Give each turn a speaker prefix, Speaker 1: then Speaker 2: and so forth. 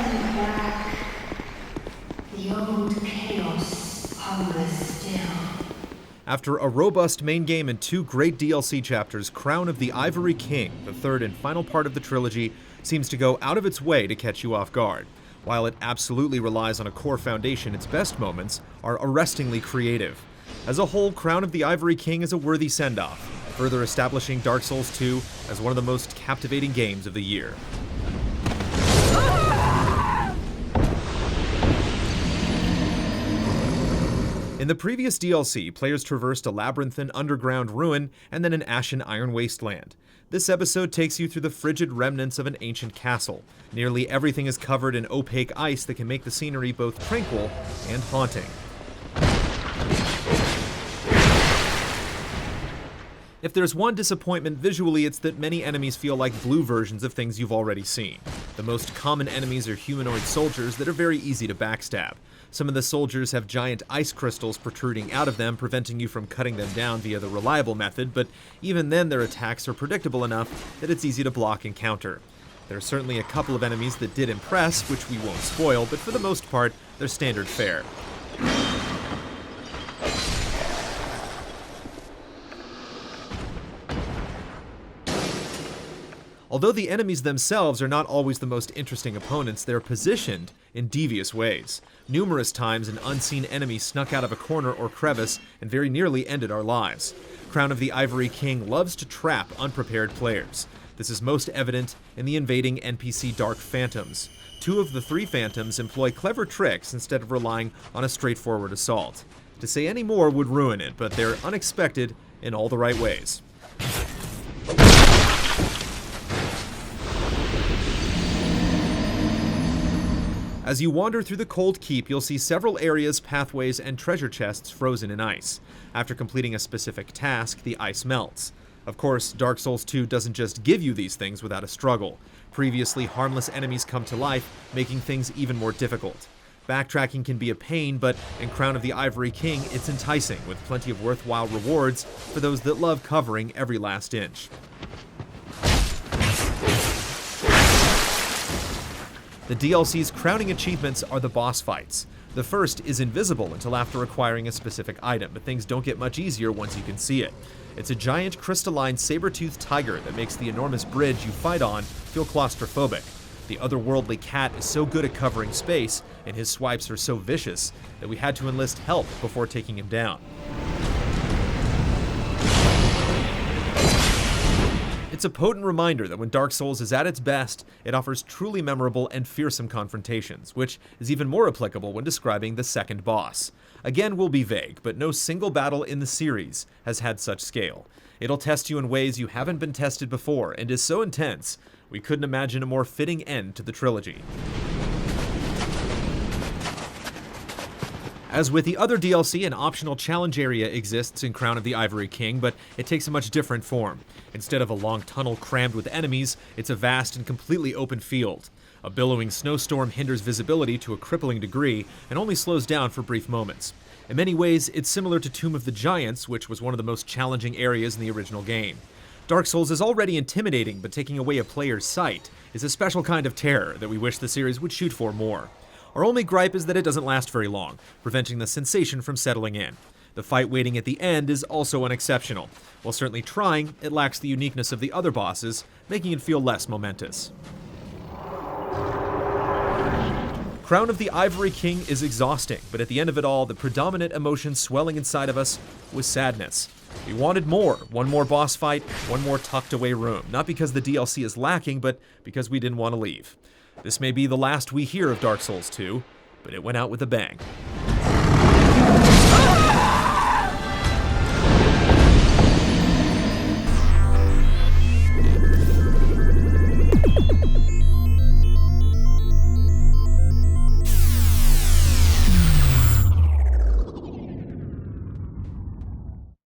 Speaker 1: Stand back. The old chaos hungers still.
Speaker 2: After a robust main game and 2 great DLC chapters, Crown of the Ivory King, the third and final part of the trilogy, seems to go out of its way to catch you off guard. While it absolutely relies on a core foundation, its best moments are arrestingly creative. As a whole, Crown of the Ivory King is a worthy send-off, further establishing Dark Souls 2 as one of the most captivating games of the year. In the previous DLC, players traversed a labyrinthine underground ruin and then an ashen iron wasteland. This episode takes you through the frigid remnants of an ancient castle. Nearly everything is covered in opaque ice that can make the scenery both tranquil and haunting. If there's one disappointment visually, it's that many enemies feel like blue versions of things you've already seen. The most common enemies are humanoid soldiers that are very easy to backstab. Some of the soldiers have giant ice crystals protruding out of them, preventing you from cutting them down via the reliable method, but even then their attacks are predictable enough that it's easy to block and counter. There are certainly a couple of enemies that did impress, which we won't spoil, but for the most part, they're standard fare. Although the enemies themselves are not always the most interesting opponents, they're positioned in devious ways. Numerous times an unseen enemy snuck out of a corner or crevice and very nearly ended our lives. Crown of the Ivory King loves to trap unprepared players. This is most evident in the invading NPC Dark Phantoms. 2 of the 3 Phantoms employ clever tricks instead of relying on a straightforward assault. To say any more would ruin it, but they're unexpected in all the right ways. As you wander through the Cold Keep, you'll see several areas, pathways, and treasure chests frozen in ice. After completing a specific task, the ice melts. Of course, Dark Souls 2 doesn't just give you these things without a struggle. Previously harmless enemies come to life, making things even more difficult. Backtracking can be a pain, but in Crown of the Ivory King, it's enticing, with plenty of worthwhile rewards for those that love covering every last inch. The DLC's crowning achievements are the boss fights. The first is invisible until after acquiring a specific item, but things don't get much easier once you can see it. It's a giant crystalline saber-toothed tiger that makes the enormous bridge you fight on feel claustrophobic. The otherworldly cat is so good at covering space, and his swipes are so vicious, that we had to enlist help before taking him down. It's a potent reminder that when Dark Souls is at its best, it offers truly memorable and fearsome confrontations, which is even more applicable when describing the second boss. Again, we'll be vague, but no single battle in the series has had such scale. It'll test you in ways you haven't been tested before, and is so intense, we couldn't imagine a more fitting end to the trilogy. As with the other DLC, an optional challenge area exists in Crown of the Ivory King, but it takes a much different form. Instead of a long tunnel crammed with enemies, it's a vast and completely open field. A billowing snowstorm hinders visibility to a crippling degree and only slows down for brief moments. In many ways, it's similar to Tomb of the Giants, which was one of the most challenging areas in the original game. Dark Souls is already intimidating, but taking away a player's sight is a special kind of terror that we wish the series would shoot for more. Our only gripe is that it doesn't last very long, preventing the sensation from settling in. The fight waiting at the end is also unexceptional. While certainly trying, it lacks the uniqueness of the other bosses, making it feel less momentous. Crown of the Ivory King is exhausting, but at the end of it all, the predominant emotion swelling inside of us was sadness. We wanted more, one more boss fight, one more tucked away room, not because the DLC is lacking, but because we didn't want to leave. This may be the last we hear of Dark Souls 2, but it went out with a bang.